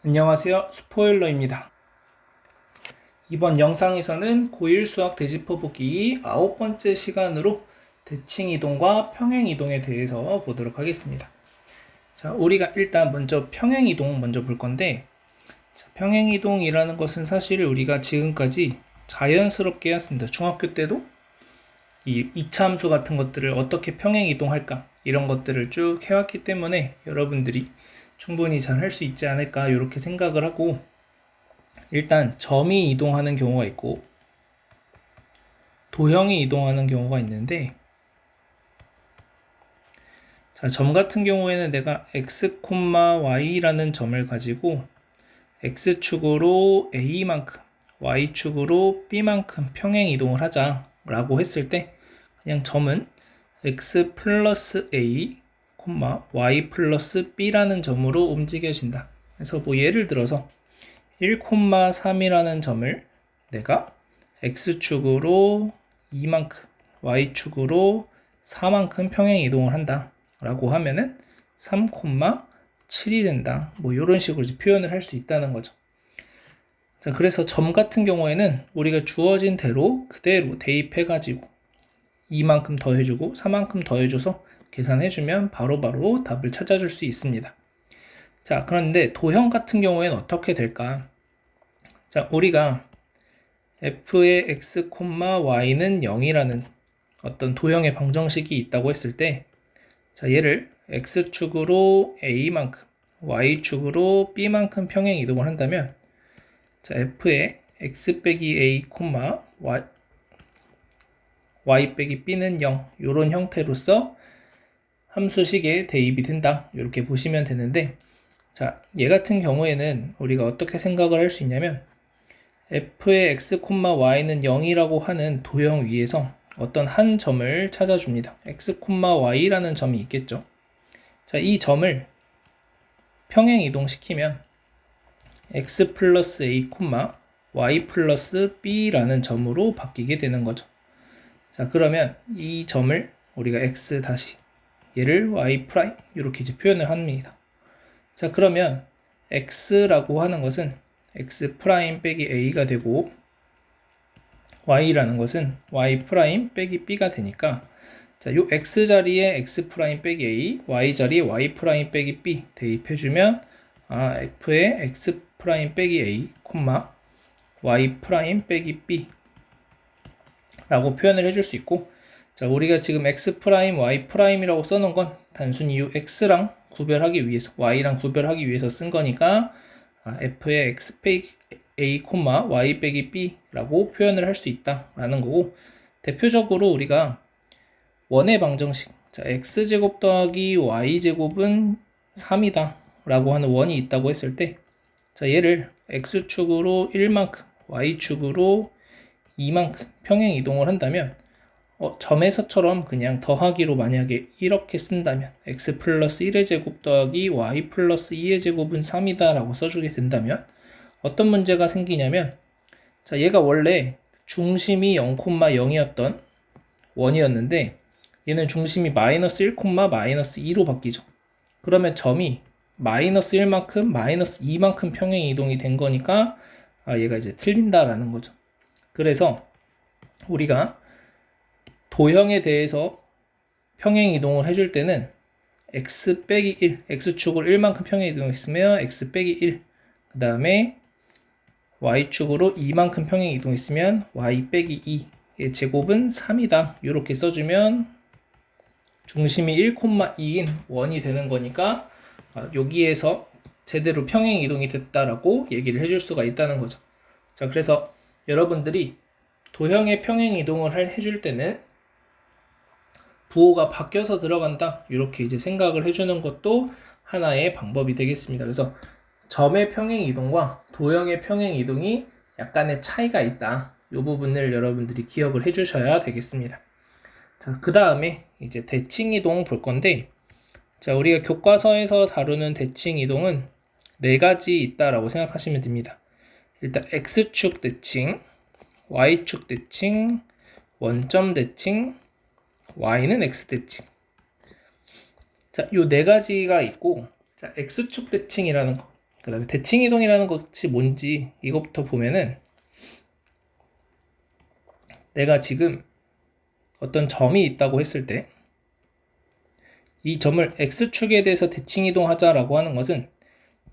안녕하세요. 스포일러입니다. 이번 영상에서는 고1 수학 대지포 보기 9번째 시간으로 대칭 이동과 평행 이동에 대해서 보도록 하겠습니다. 자, 우리가 일단 먼저 평행 이동 먼저 볼 건데, 자, 평행 이동이라는 것은 사실 우리가 지금까지 자연스럽게 해왔습니다. 중학교 때도 이 이차함수 같은 것들을 어떻게 평행 이동할까 이런 것들을 쭉 해왔기 때문에 여러분들이 충분히 잘 할 수 있지 않을까 이렇게 생각을 하고, 일단 점이 이동하는 경우가 있고 도형이 이동하는 경우가 있는데, 자, 점 같은 경우에는 내가 x, y라는 점을 가지고 x축으로 a만큼 y축으로 b만큼 평행 이동을 하자 라고 했을 때, 그냥 점은 x 플러스 a, y 플러스 b라는 점으로 움직여진다. 그래서 뭐 예를 들어서 1,3이라는 점을 내가 x축으로 2만큼, y축으로 4만큼 평행 이동을 한다 라고 하면은 3,7이 된다. 뭐 이런 식으로 이제 표현을 할 수 있다는 거죠. 자, 그래서 점 같은 경우에는 우리가 주어진 대로 그대로 대입해가지고 2만큼 더해주고 4만큼 더해줘서 계산해주면 바로바로 답을 찾아줄 수 있습니다. 자, 그런데 도형 같은 경우에는 어떻게 될까? 자, 우리가 f의 x, y는 0이라는 어떤 도형의 방정식이 있다고 했을 때, 자, 얘를 x축으로 a만큼, y축으로 b만큼 평행 이동을 한다면, 자, f의 x 빼기 a, y 빼기 b는 0, 이런 형태로서 함수식에 대입이 된다. 이렇게 보시면 되는데, 자, 얘 같은 경우에는 우리가 어떻게 생각을 할 수 있냐면, f의 x, y는 0이라고 하는 도형 위에서 어떤 한 점을 찾아줍니다. x, y라는 점이 있겠죠. 자, 이 점을 평행 이동시키면 x 플러스 a, y 플러스 b라는 점으로 바뀌게 되는 거죠. 자, 그러면 이 점을 우리가 x 다시 얘를 y 프라임 이렇게 이제 표현을 합니다. 자, 그러면 x라고 하는 것은 x 프라임 빼기 a가 되고, y라는 것은 y 프라임 빼기 b가 되니까, 자, 요 x 자리에 x 프라임 빼기 a, y 자리에 y 프라임 빼기 b 대입해주면, f의 x 프라임 빼기 a, y 프라임 빼기 b 라고 표현을 해줄 수 있고, 자, 우리가 지금 x 프라임, y 프라임이라고 써놓은 건 단순히 이 x랑 구별하기 위해서, y랑 구별하기 위해서 쓴 거니까, f의 x 빼기 a, y 빼기 b라고 표현을 할 수 있다라는 거고, 대표적으로 우리가 원의 방정식, 자, x제곱 더하기 y제곱은 3이다 라고 하는 원이 있다고 했을 때, 자, 얘를 x축으로 1만큼, y축으로 2만큼 평행 이동을 한다면, 점에서처럼 그냥 더하기로 만약에 이렇게 쓴다면, x 플러스 1의 제곱 더하기 y 플러스 2의 제곱은 3이다 라고 써주게 된다면 어떤 문제가 생기냐면, 자, 얘가 원래 중심이 0,0이었던 원이었는데 얘는 중심이 마이너스 1, 마이너스 2로 바뀌죠. 그러면 점이 마이너스 1만큼, 마이너스 2만큼 평행 이동이 된 거니까 얘가 이제 틀린다라는 거죠. 그래서 우리가 도형에 대해서 평행 이동을 해줄 때는 x 빼기 1, x축으로 1만큼 평행 이동했으면 x 빼기 1, 그 다음에 y축으로 2만큼 평행 이동했으면 y 빼기 2의 제곱은 3이다. 이렇게 써주면 중심이 1,2인 원이 되는 거니까 여기에서 제대로 평행 이동이 됐다라고 얘기를 해줄 수가 있다는 거죠. 자, 그래서 여러분들이 도형의 평행 이동을 해줄 때는 부호가 바뀌어서 들어간다 이렇게 이제 생각을 해주는 것도 하나의 방법이 되겠습니다. 그래서 점의 평행 이동과 도형의 평행 이동이 약간의 차이가 있다. 이 부분을 여러분들이 기억을 해주셔야 되겠습니다. 자, 그 다음에 이제 대칭 이동 볼 건데, 자, 우리가 교과서에서 다루는 대칭 이동은 4가지 있다라고 생각하시면 됩니다. 일단 x축 대칭, y축 대칭, 원점 대칭, y는 x 대칭. 자, 요 4가지가 있고, 자, x축 대칭이라는 거. 그 다음에 대칭 이동이라는 것이 뭔지 이것부터 보면은 내가 지금 어떤 점이 있다고 했을 때 이 점을 x축에 대해서 대칭 이동하자라고 하는 것은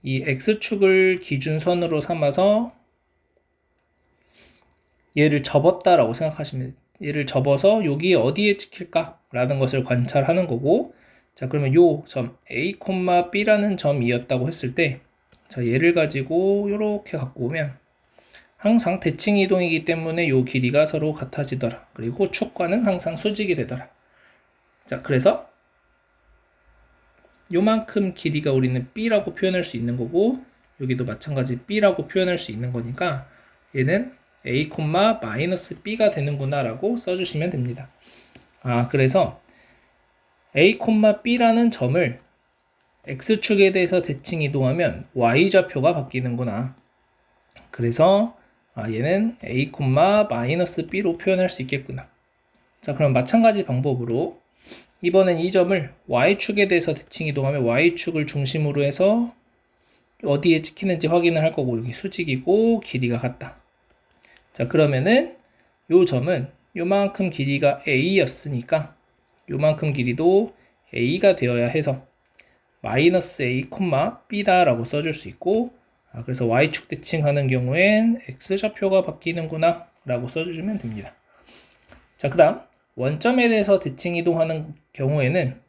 이 x축을 기준선으로 삼아서 얘를 접었다라고 생각하시면 얘를 접어서 여기 어디에 찍힐까 라는 것을 관찰하는 거고, 자 그러면 요 점 a, b라는 점이었다고 했을 때, 자 얘를 가지고 이렇게 갖고 오면 항상 대칭 이동이기 때문에 요 길이가 서로 같아지더라. 그리고 축과는 항상 수직이 되더라. 자 그래서 요만큼 길이가 우리는 b라고 표현할 수 있는 거고, 여기도 마찬가지 b라고 표현할 수 있는 거니까 얘는 a, b가 되는구나 라고 써주시면 됩니다. 그래서 a, b라는 점을 x축에 대해서 대칭 이동하면 y좌표가 바뀌는구나. 그래서 얘는 a, b로 표현할 수 있겠구나. 자 그럼 마찬가지 방법으로 이번엔 이 점을 y축에 대해서 대칭 이동하면 y축을 중심으로 해서 어디에 찍히는지 확인을 할 거고, 여기 수직이고 길이가 같다. 자 그러면은 요 점은 요만큼 길이가 a였으니까 요만큼 길이도 a가 되어야 해서 마이너스 a, b다 라고 써줄 수 있고, 그래서 y축 대칭하는 경우엔 x좌표가 바뀌는구나 라고 써주시면 됩니다. 자 그 다음 원점에 대해서 대칭 이동하는 경우에는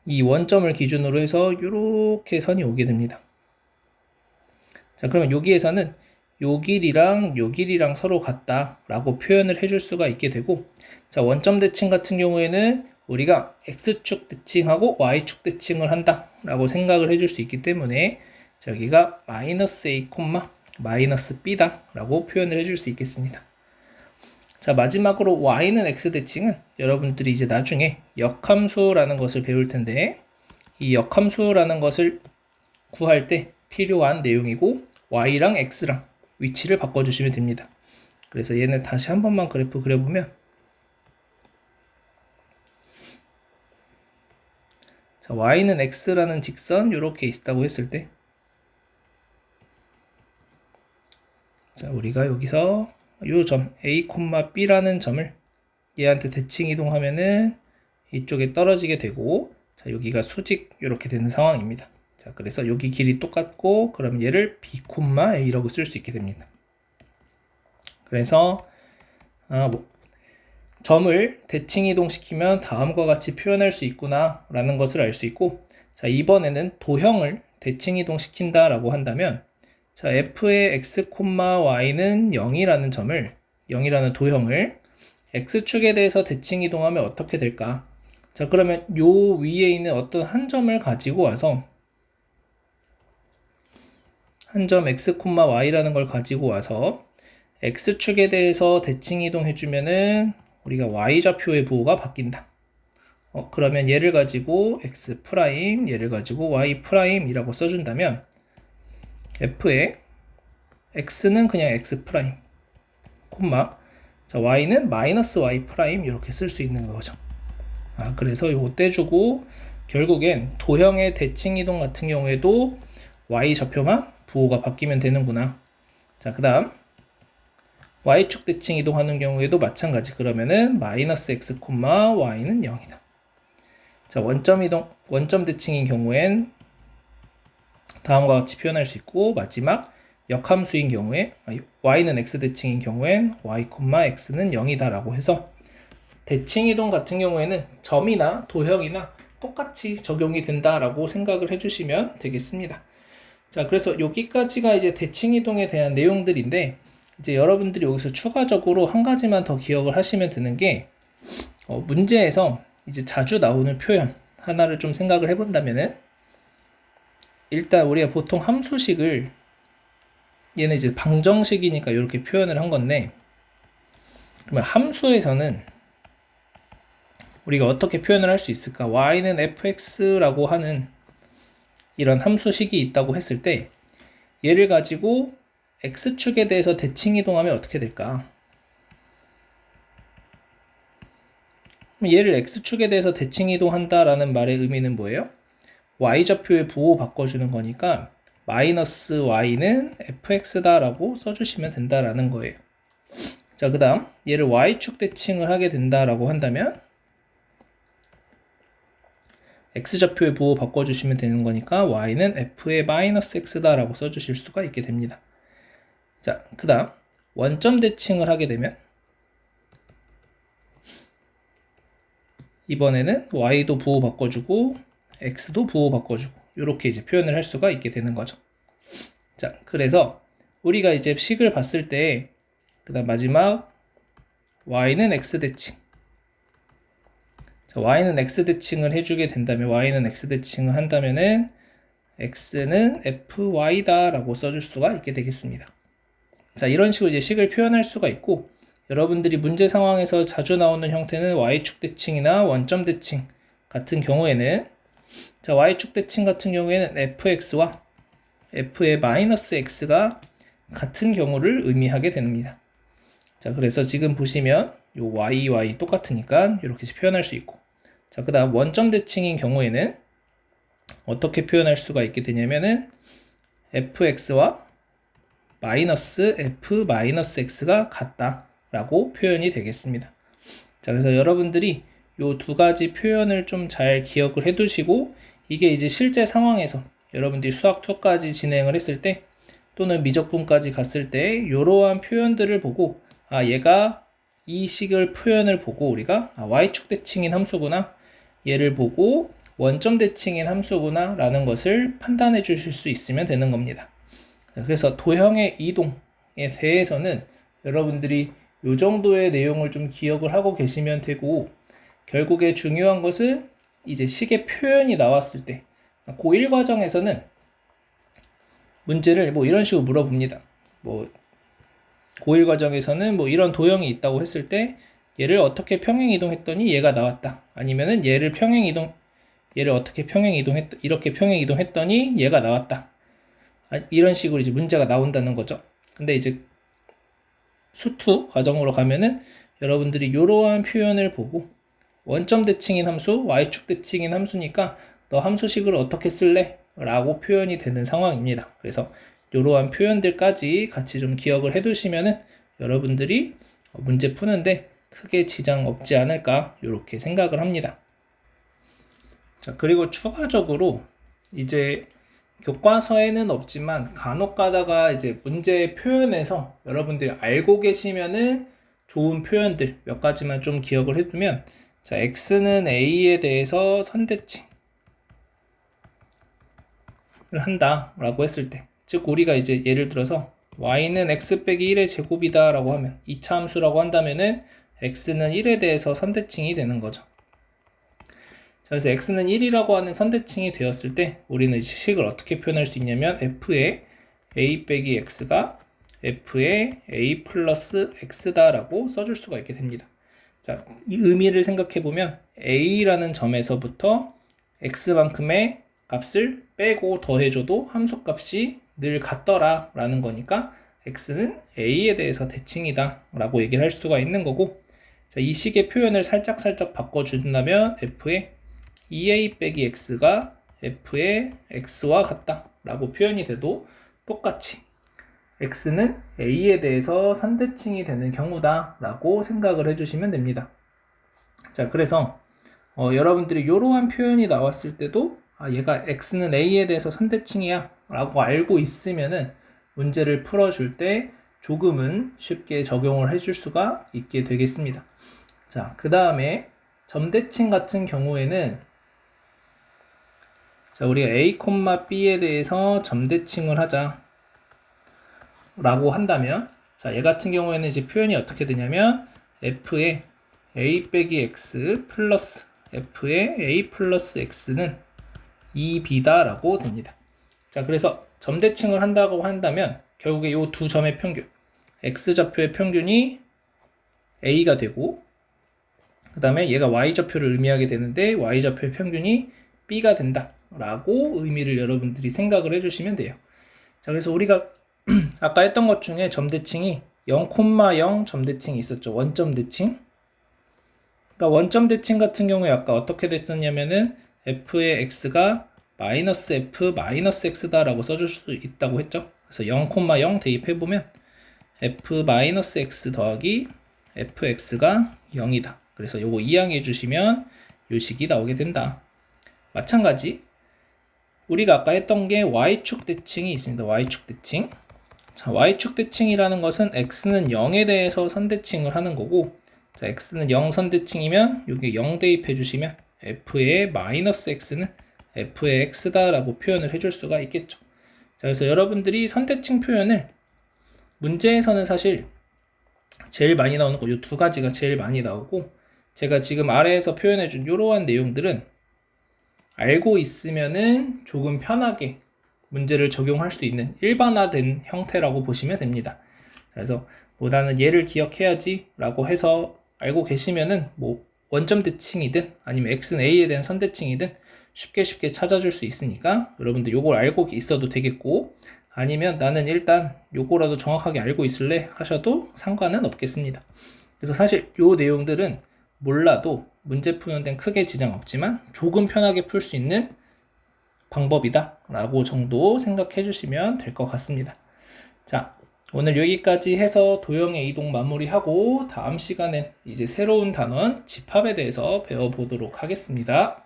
이 원점을 기준으로 해서 이렇게 선이 오게 됩니다. 자 그러면 여기에서는 요 길이랑 서로 같다 라고 표현을 해줄 수가 있게 되고, 자 원점 대칭 같은 경우에는 우리가 x축 대칭하고 y축 대칭을 한다 라고 생각을 해줄 수 있기 때문에 여기가 마이너스 a, 마이너스 b다 라고 표현을 해줄 수 있겠습니다. 자 마지막으로 y는 x 대칭은 여러분들이 이제 나중에 역함수라는 것을 배울 텐데, 이 역함수라는 것을 구할 때 필요한 내용이고, y랑 x랑 위치를 바꿔주시면 됩니다. 그래서 얘는 다시 한 번만 그래프 그려보면, 자 y는 x라는 직선 이렇게 있다고 했을 때, 자 우리가 여기서 요 점 a, b라는 점을 얘한테 대칭 이동하면은 이쪽에 떨어지게 되고, 자 여기가 수직 이렇게 되는 상황입니다. 자 그래서 여기 길이 똑같고, 그럼 얘를 b, a라고 쓸 수 있게 됩니다. 그래서 점을 대칭 이동시키면 다음과 같이 표현할 수 있구나 라는 것을 알 수 있고, 자 이번에는 도형을 대칭 이동시킨다 라고 한다면, 자 f의 x, y는 0이라는 점을, 0이라는 도형을 x축에 대해서 대칭 이동하면 어떻게 될까? 자 그러면 요 위에 있는 어떤 한 점을 가지고 와서, 한 점 x, y라는 걸 가지고 와서 x축에 대해서 대칭 이동해주면은 우리가 y좌표의 부호가 바뀐다. 그러면 얘를 가지고 x', 얘를 가지고 y'이라고 써준다면 f의 x는 그냥 x', 자 y는 마이너스 y' 이렇게 쓸 수 있는 거죠. 그래서 요거 떼주고, 결국엔 도형의 대칭 이동 같은 경우에도 y좌표만 부호가 바뀌면 되는구나. 자 그 다음 y축 대칭 이동하는 경우에도 마찬가지. 그러면은 마이너스 x, y는 0이다. 자 원점 대칭인 경우엔 다음과 같이 표현할 수 있고, 마지막 역함수인 경우에 y는 x 대칭인 경우엔 y, x는 0이다 라고 해서 대칭 이동 같은 경우에는 점이나 도형이나 똑같이 적용이 된다라고 생각을 해주시면 되겠습니다. 자 그래서 여기까지가 이제 대칭 이동에 대한 내용들인데, 이제 여러분들이 여기서 추가적으로 한 가지만 더 기억을 하시면 되는 게, 문제에서 이제 자주 나오는 표현 하나를 좀 생각을 해본다면은, 일단 우리가 보통 함수식을, 얘는 이제 방정식이니까 이렇게 표현을 한 건데, 그러면 함수에서는 우리가 어떻게 표현을 할 수 있을까? y는 fx라고 하는 이런 함수식이 있다고 했을 때, 얘를 가지고 x축에 대해서 대칭 이동하면 어떻게 될까? 얘를 x축에 대해서 대칭 이동한다라는 말의 의미는 뭐예요? y좌표의 부호 바꿔주는 거니까 마이너스 y는 fx다 라고 써주시면 된다라는 거예요. 자, 그 다음 얘를 y축 대칭을 하게 된다라고 한다면 x좌표의 부호 바꿔주시면 되는 거니까 y는 f의 마이너스 x다 라고 써주실 수가 있게 됩니다. 자, 그 다음 원점 대칭을 하게 되면 이번에는 y도 부호 바꿔주고 x도 부호 바꿔주고 이렇게 이제 표현을 할 수가 있게 되는 거죠. 자, 그래서 우리가 이제 식을 봤을 때 그 다음 마지막 y는 x 대칭. 자, y는 x 대칭을 해주게 된다면 y는 x 대칭을 한다면은 x는 fy다 라고 써줄 수가 있게 되겠습니다. 자, 이런 식으로 이제 식을 표현할 수가 있고, 여러분들이 문제 상황에서 자주 나오는 형태는 y축 대칭이나 원점 대칭 같은 경우에는, 자, y축 대칭 같은 경우에는 fx와 f의 마이너스 x가 같은 경우를 의미하게 됩니다. 자, 그래서 지금 보시면 요 y 똑같으니까 이렇게 표현할 수 있고, 자, 그 다음 원점 대칭인 경우에는 어떻게 표현할 수가 있게 되냐면은 fx와 마이너스 f 마이너스 x가 같다 라고 표현이 되겠습니다. 자, 그래서 여러분들이 요 두 가지 표현을 좀 잘 기억을 해 두시고, 이게 이제 실제 상황에서 여러분들이 수학 2까지 진행을 했을 때 또는 미적분까지 갔을 때 이러한 표현들을 보고, 아, 얘가 이 식을 표현을 보고 우리가 y축 대칭인 함수구나, 얘를 보고 원점 대칭인 함수구나 라는 것을 판단해 주실 수 있으면 되는 겁니다. 그래서 도형의 이동에 대해서는 여러분들이 이 정도의 내용을 좀 기억을 하고 계시면 되고, 결국에 중요한 것은 이제 식의 표현이 나왔을 때 고1 과정에서는 문제를 뭐 이런 식으로 물어봅니다. 뭐 고1 과정에서는 뭐 이런 도형이 있다고 했을 때 얘를 어떻게 평행 이동했더니 얘가 나왔다. 아니면은 얘를 어떻게 이렇게 평행 이동했더니 얘가 나왔다. 이런 식으로 이제 문제가 나온다는 거죠. 근데 이제 수투 과정으로 가면은 여러분들이 이러한 표현을 보고 원점 대칭인 함수, y축 대칭인 함수니까 너 함수식을 어떻게 쓸래? 라고 표현이 되는 상황입니다. 그래서 이러한 표현들까지 같이 좀 기억을 해 두시면은 여러분들이 문제 푸는데 크게 지장 없지 않을까 이렇게 생각을 합니다. 자, 그리고 추가적으로 이제 교과서에는 없지만 간혹 가다가 이제 문제 표현에서 여러분들이 알고 계시면은 좋은 표현들 몇 가지만 좀 기억을 해두면, 자, x는 a에 대해서 선대칭을 한다 라고 했을 때, 즉 우리가 이제 예를 들어서 y는 x 빼기 1의 제곱이다 라고 하면 2차 함수라고 한다면은 x는 1에 대해서 선대칭이 되는 거죠. 자, 그래서 x는 1이라고 하는 선대칭이 되었을 때 우리는 이 식을 어떻게 표현할 수 있냐면 f의 a 빼기 x가 f의 a 플러스 x다 라고 써줄 수가 있게 됩니다. 자, 이 의미를 생각해 보면 a라는 점에서부터 x만큼의 값을 빼고 더해줘도 함수값이 늘 같더라 라는 거니까 x는 a에 대해서 대칭이다 라고 얘기를 할 수가 있는 거고, 자, 이 식의 표현을 살짝 바꿔준다면 f의 2a 빼기 x가 f의 x와 같다 라고 표현이 돼도 똑같이 x는 a에 대해서 선대칭이 되는 경우다 라고 생각을 해주시면 됩니다. 자, 그래서 여러분들이 이러한 표현이 나왔을 때도 얘가 x는 a에 대해서 선대칭이야 라고 알고 있으면은 문제를 풀어줄 때 조금은 쉽게 적용을 해줄 수가 있게 되겠습니다. 자, 그 다음에 점대칭 같은 경우에는, 자, 우리가 a, b에 대해서 점대칭을 하자 라고 한다면, 자, 얘 같은 경우에는 이제 표현이 어떻게 되냐면 f의 a 빼기 x 플러스 f의 a 플러스 x는 2b다 라고 됩니다. 자, 그래서 점대칭을 한다고 한다면 결국에 이 두 점의 평균, x좌표의 평균이 a가 되고, 그 다음에 얘가 y좌표를 의미하게 되는데 y좌표의 평균이 b가 된다 라고 의미를 여러분들이 생각을 해주시면 돼요. 자, 그래서 우리가 아까 했던 것 중에 점대칭이 0,0 점대칭이 있었죠. 원점 대칭. 그러니까 원점 대칭 같은 경우에 아까 어떻게 됐었냐면은 f의 x가 마이너스 f 마이너스 x다 라고 써줄 수 있다고 했죠. 그래서 0,0 대입해보면 f 마이너스 x 더하기 fx가 0이다. 그래서 요거 이항해 주시면 요 식이 나오게 된다. 마찬가지 우리가 아까 했던 게 y축 대칭이 있습니다. y축 대칭. 자, y축 대칭이라는 것은 x는 0에 대해서 선대칭을 하는 거고, 자, x는 0 선대칭이면 여기 0 대입해 주시면 f의 마이너스 x는 f의 x다 라고 표현을 해줄 수가 있겠죠. 자, 그래서 여러분들이 선대칭 표현을 문제에서는 사실 제일 많이 나오는 거 이 두 가지가 제일 많이 나오고, 제가 지금 아래에서 표현해 준 이러한 내용들은 알고 있으면은 조금 편하게 문제를 적용할 수 있는 일반화된 형태라고 보시면 됩니다. 그래서 뭐 나는 얘를 기억해야지 라고 해서 알고 계시면은 뭐 원점 대칭이든 아니면 x는 a에 대한 선대칭이든 쉽게 찾아줄 수 있으니까 여러분들 요걸 알고 있어도 되겠고, 아니면 나는 일단 요거라도 정확하게 알고 있을래 하셔도 상관은 없겠습니다. 그래서 사실 요 내용들은 몰라도 문제 푸는 데는 크게 지장 없지만 조금 편하게 풀 수 있는 방법이다 라고 정도 생각해 주시면 될 것 같습니다. 자, 오늘 여기까지 해서 도형의 이동 마무리하고 다음 시간엔 이제 새로운 단원 집합에 대해서 배워보도록 하겠습니다.